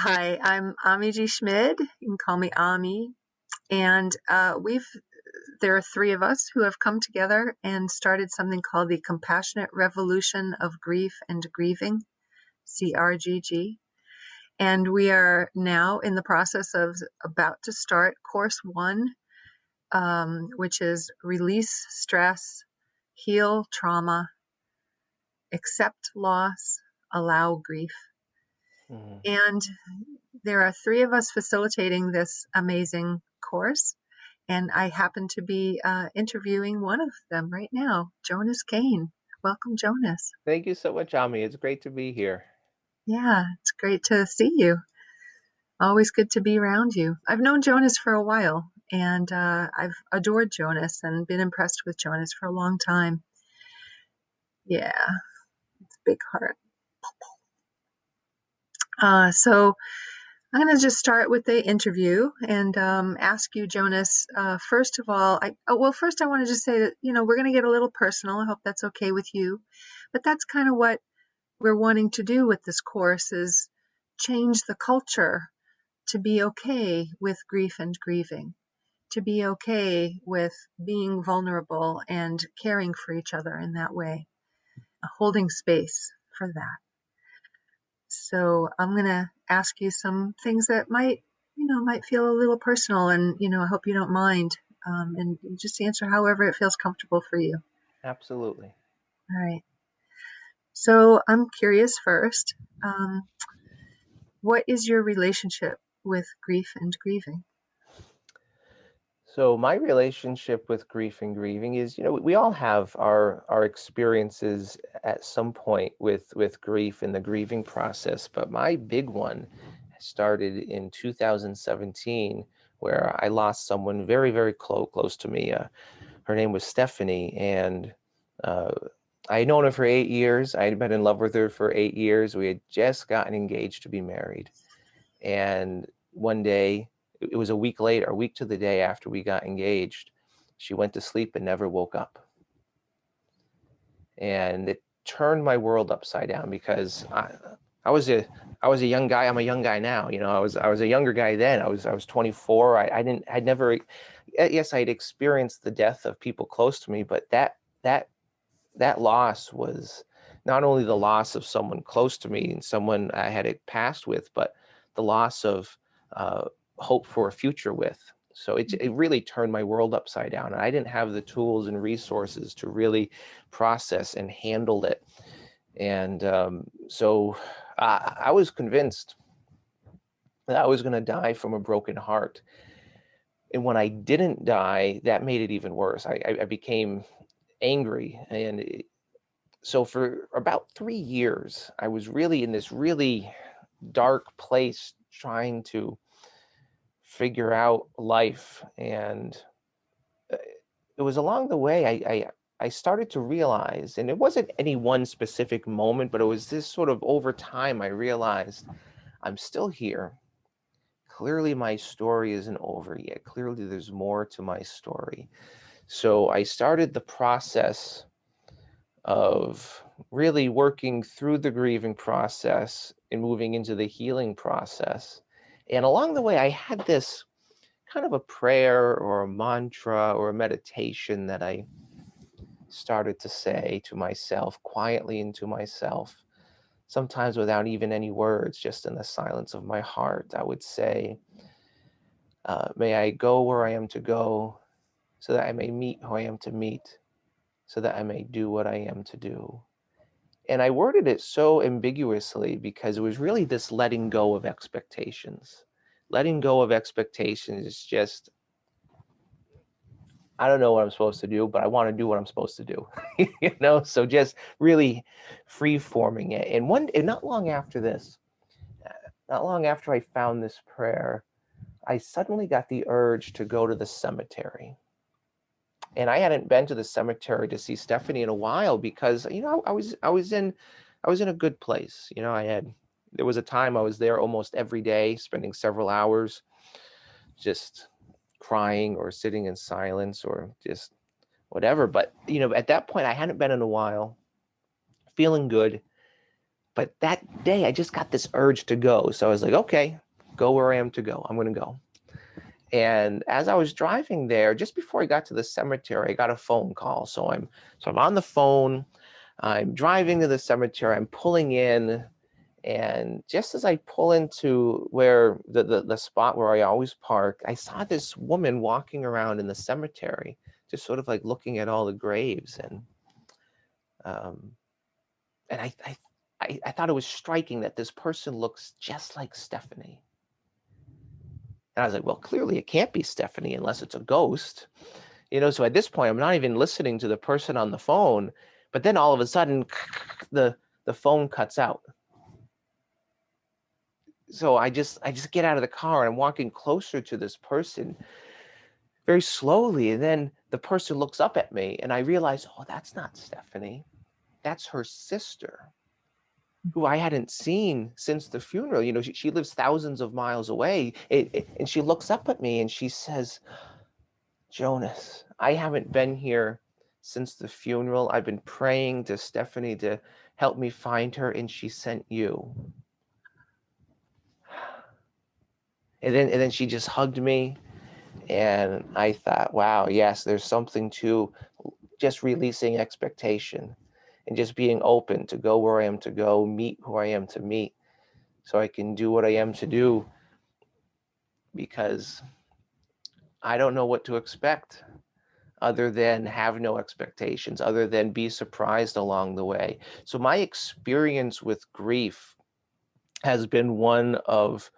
Hi, I'm Ami G. Schmid. You can call me Ami. And there are three of us who have come together and started something called the Compassionate Revolution of Grief and Grieving, CRGG. And we are now in the process of about to start course one, which is release stress, heal trauma, accept loss, allow grief. Mhm. And there are three of us facilitating this amazing course, and I happen to be interviewing one of them right now, Jonas Cain. Welcome, Jonas. Thank you so much, Ami. It's great to be here. Yeah, it's great to see you. Always good to be around you. I've known Jonas for a while, and I've adored Jonas and been impressed with Jonas for a long time. Yeah, it's big heart. So I'm going to just start with the interview and ask you, Jonas. First of all, first I want to just say that we're going to get a little personal. I hope that's okay with you, but that's kind of what we're wanting to do with this course is change the culture to be okay with grief and grieving, to be okay with being vulnerable and caring for each other in that way, holding space for that. So I'm going to ask you some things that might feel a little personal, and I hope you don't mind. And just answer however it feels comfortable for you. Absolutely. All right. So I'm curious first. Um, what is your relationship with grief and grieving? So my relationship with grief and grieving is, we all have our experiences at some point with grief and the grieving process, but my big one started in 2017, where I lost someone very, very close to me. Her name was Stephanie, and uh, I had known her for 8 years. I had been in love with her for 8 years. We had just gotten engaged to be married. And one day, it was a week later, a week to the day after we got engaged, she went to sleep and never woke up. And it turned my world upside down because I was a I was a young guy. I'm a young guy now. I was a younger guy then. I was 24. I'd never, yes, I'd experienced the death of people close to me, but that that loss was not only the loss of someone close to me and someone I had it passed with, but the loss of uh, hope for a future with. So it really turned my world upside down. And I didn't have the tools and resources to really process and handle it. And so I was convinced that I was going to die from a broken heart. And when I didn't die, that made it even worse. I became angry, and so for about 3 years, I was really in this really dark place trying to figure out life. And uh, it was along the way I started to realize, and it wasn't any one specific moment, but it was this sort of over time I realized I'm still here. Clearly, my story isn't over yet. Clearly, there's more to my story. So I started the process of really working through the grieving process and moving into the healing process. And along the way, I had this kind of a prayer or a mantra or a meditation that I started to say to myself, quietly into myself, sometimes without even any words, just in the silence of my heart. I would say, may I go where I am to go, so that I may meet who I am to meet, so that I may do what I am to do. And I worded it so ambiguously because it was really this letting go of expectations. Letting go of expectations is just, I don't know what I'm supposed to do, but I want to do what I'm supposed to do. So just really free forming it. And not long after this, not long after I found this prayer, I suddenly got the urge to go to the cemetery. And I hadn't been to the cemetery to see Stephanie in a while because I was in a good place. There was a time I was there almost every day, spending several hours just crying or sitting in silence or just whatever. But at that point I hadn't been in a while, feeling good. But that day I just got this urge to go. So I was like, okay, go where I am to go. I'm going to go. And as I was driving there, just before I got to the cemetery, I got a phone call. So I'm on the phone. I'm driving to the cemetery. I'm pulling in, and just as I pull into where the spot where I always park, I saw this woman walking around in the cemetery, just sort of like looking at all the graves, um, and I thought it was striking that this person looks just like Stephanie. And I was like, well, clearly it can't be Stephanie unless it's a ghost. So at this point, I'm not even listening to the person on the phone, but then all of a sudden, the phone cuts out. So I just get out of the car and I'm walking closer to this person very slowly, and then the person looks up at me, and I realize, oh, that's not Stephanie. That's her sister, who I hadn't seen since the funeral. She lives thousands of miles away, and she looks up at me and she says, Jonas, I haven't been here since the funeral. I've been praying to Stephanie to help me find her, and she sent you. And then she just hugged me, and I thought, wow, yes, there's something to just releasing expectation and just being open to go where I am to go, meet who I am to meet, so I can do what I am to do, because I don't know what to expect other than have no expectations, other than be surprised along the way. So my experience with grief has been one of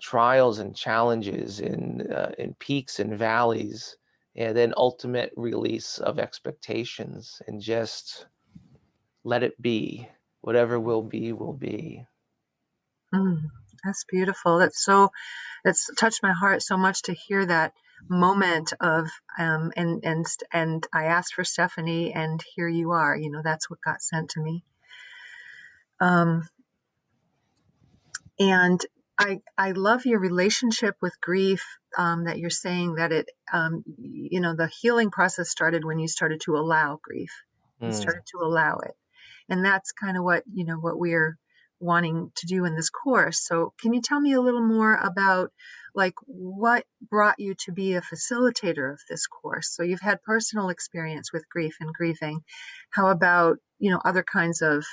trials and challenges, in peaks and valleys, and then ultimate release of expectations, and just let it be. Whatever will be, will be. Mm, that's beautiful. That's touched my heart so much to hear that moment of and I asked for Stephanie, and here you are. That's what got sent to me. Um, and I love your relationship with grief, that you're saying that the healing process started when you started to allow grief. You Mm. started to allow it. And that's kind of what we're wanting to do in this course. So can you tell me a little more about like what brought you to be a facilitator of this course? So you've had personal experience with grief and grieving. How about, other kinds of,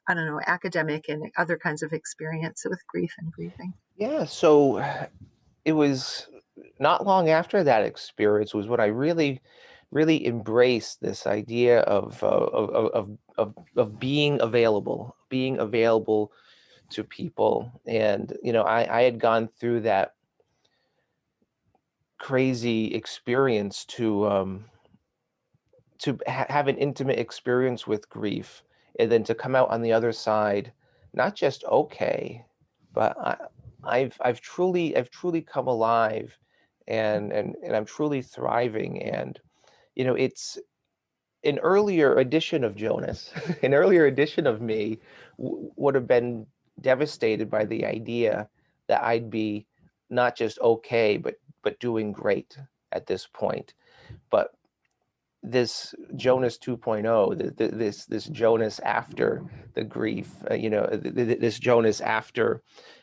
I don't know, academic and other kinds of experience with grief and grieving? Yeah, so it was not long after that experience was when I really, really embraced this idea of being available to people. And I had gone through that crazy experience to have an intimate experience with grief, and then to come out on the other side not just okay, but I've truly come alive, and I'm truly thriving. And it's an earlier edition of Jonas, an earlier edition of me would have been devastated by the idea that I'd be not just okay, but doing great at this point. But this Jonas 2.0, this Jonas after the grief, this Jonas after,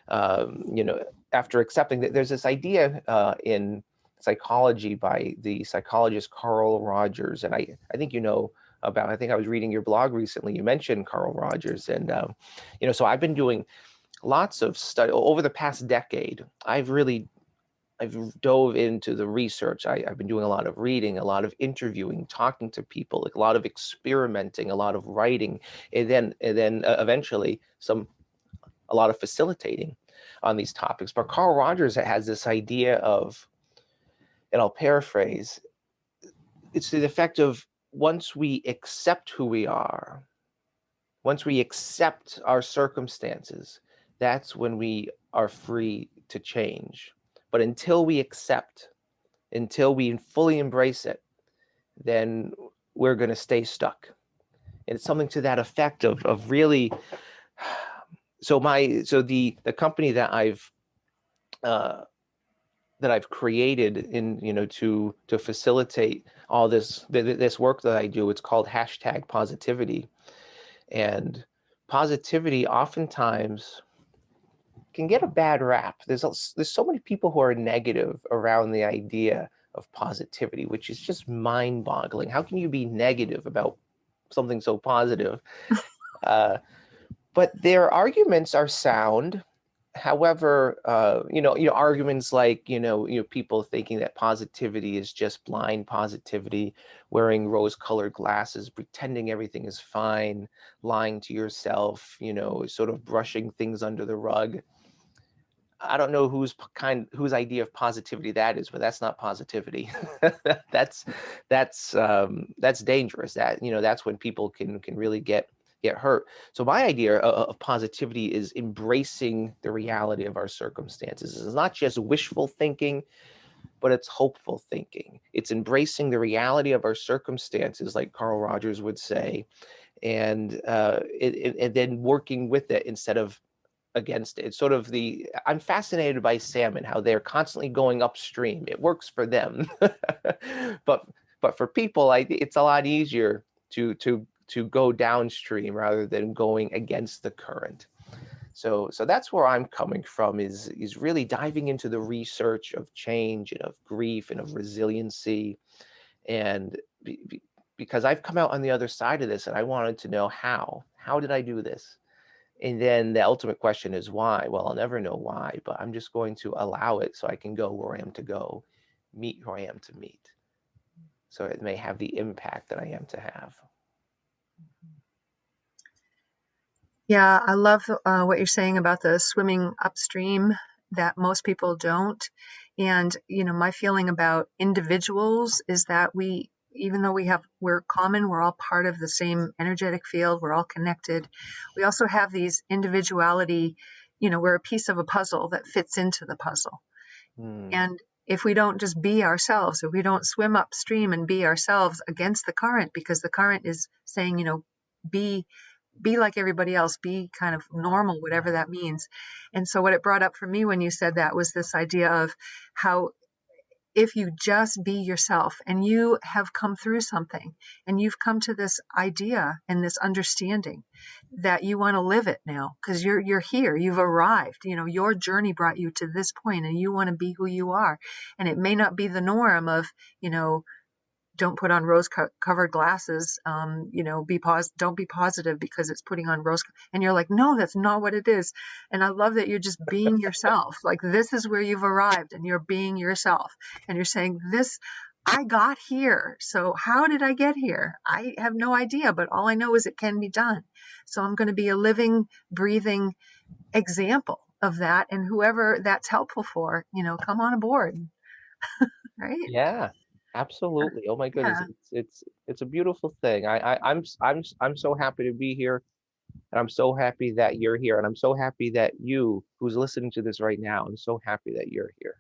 after accepting that there's this idea in psychology by the psychologist Carl Rogers, and I think about. I think I was reading your blog recently. You mentioned Carl Rogers, and so I've been doing lots of study over the past decade. I've dove into the research. I've been doing a lot of reading, a lot of interviewing, talking to people, like a lot of experimenting, a lot of writing, and then eventually a lot of facilitating on these topics. But Carl Rogers has this idea of, and I'll paraphrase, it's to the effect of, once we accept who we are, once we accept our circumstances, that's when we are free to change. But until we accept, until we fully embrace it, then we're going to stay stuck. And it's something to that effect of really. So the company uh, that I've created in to facilitate all this work that I do, it's called #positivity. And positivity oftentimes can get a bad rap. There's so many people who are negative around the idea of positivity, which is just mind-boggling. How can you be negative about something so positive? But their arguments are sound. However, arguments like, people thinking that positivity is just blind positivity, wearing rose-colored glasses, pretending everything is fine, lying to yourself, sort of brushing things under the rug. I don't know whose idea of positivity that is, but that's not positivity. that's that's dangerous. That's when people can really get hurt. So my idea of positivity is embracing the reality of our circumstances. It's not just wishful thinking, but it's hopeful thinking. It's embracing the reality of our circumstances, like Carl Rogers would say, and then working with it instead of against it. It's sort of I'm fascinated by salmon, how they're constantly going upstream. It works for them. but for people, it's a lot easier to go downstream rather than going against the current. So that's where I'm coming from, is really diving into the research of change and of grief and of resiliency. And because I've come out on the other side of this, and I wanted to know how did I do this? And then the ultimate question is why? Well, I'll never know why, but I'm just going to allow it so I can go where I am to go, meet who I am to meet. So it may have the impact that I am to have. Yeah, I love what you're saying about the swimming upstream, that most people don't. And, my feeling about individuals is that even though we're common, we're all part of the same energetic field, we're all connected. We also have these individuality, we're a piece of a puzzle that fits into the puzzle. And if we don't just be ourselves, if we don't swim upstream and be ourselves against the current, because the current is saying, be like everybody else, be kind of normal, whatever that means. And so what it brought up for me when you said that was this idea of how if you just be yourself and you have come through something and you've come to this idea and this understanding that you want to live it now because you're here, you've arrived, your journey brought you to this point and you want to be who you are. And it may not be the norm of, don't put on rose-covered glasses. Don't be positive because it's putting on rose. And you're like, no, that's not what it is. And I love that you're just being yourself. Like this is where you've arrived, and you're being yourself. And you're saying, I got here. So how did I get here? I have no idea, but all I know is it can be done. So I'm going to be a living, breathing example of that. And whoever that's helpful for, come on aboard. Right? Yeah, absolutely. Oh my goodness, Yeah. it's a beautiful thing. I'm so happy to be here, and I'm so happy that you're here, and I'm so happy that you, who's listening to this right now, I'm so happy that you're here.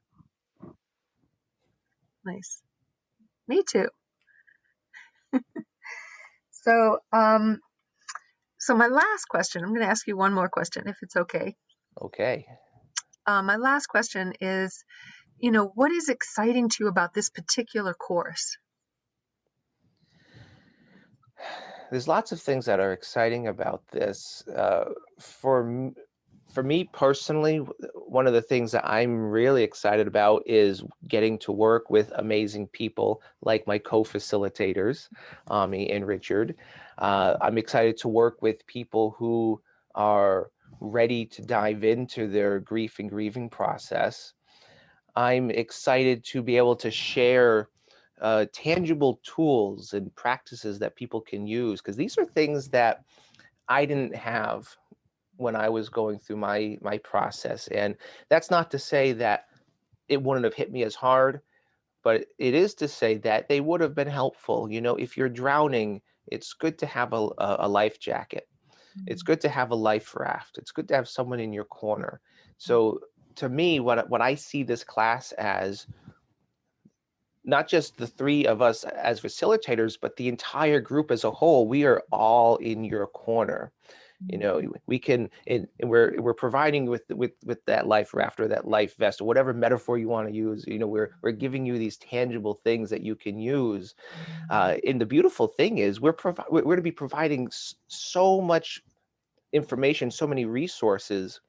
Nice. Me too. So, so my last question, I'm going to ask you one more question, if it's okay. Okay. My last question is, what is exciting to you about this particular course? There's lots of things that are exciting about this. For me personally, one of the things that I'm really excited about is getting to work with amazing people like my co-facilitators, Ami and Richard. I'm excited to work with people who are ready to dive into their grief and grieving process. I'm excited to be able to share tangible tools and practices that people can use, because these are things that I didn't have when I was going through my process. And that's not to say that it wouldn't have hit me as hard, but it is to say that they would have been helpful. If you're drowning, it's good to have a life jacket. It's good to have a life raft. It's good to have someone in your corner. So to me, what I see this class as, not just the three of us as facilitators, but the entire group as a whole, we are all in your corner. We can, and we're providing with that life raft or that life vest or whatever metaphor you want to use. We're giving you these tangible things that you can use. And the beautiful thing is we're to be providing so much information, so many resources.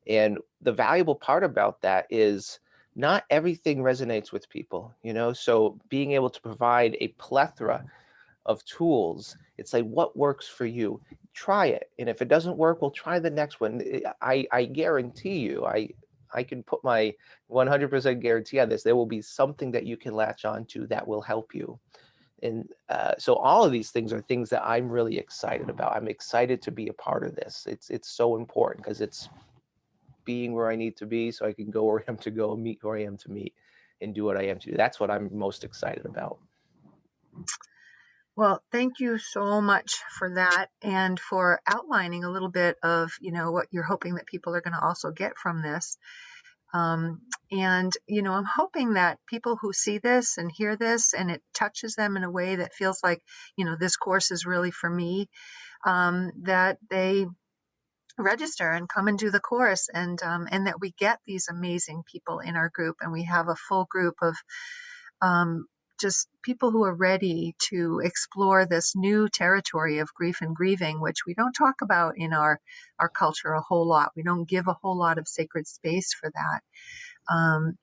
And the valuable part about that is not everything resonates with people, so being able to provide a plethora of tools, it's like, what works for you? Try it. And if it doesn't work, we'll try the next one. I guarantee you, I can put my 100% guarantee on this. There will be something that you can latch onto that will help you. And so all of these things are things that I'm really excited about. I'm excited to be a part of this. It's so important because it's being where I need to be so I can go where I am to go, meet who I am to meet, and do what I am to do. That's what I'm most excited about. Well, thank you so much for that and for outlining a little bit of, what you're hoping that people are going to also get from this. And, I'm hoping that people who see this and hear this and it touches them in a way that feels like, this course is really for me, that they register and come and do the course, and that we get these amazing people in our group, and we have a full group of just people who are ready to explore this new territory of grief and grieving, which we don't talk about in our culture a whole lot. We don't give a whole lot of sacred space for that.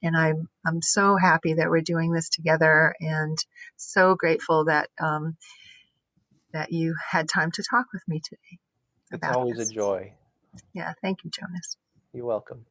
And I'm so happy that we're doing this together, and so grateful that that you had time to talk with me today It's about always a this. joy. Yeah, thank you, Jonas. You're welcome.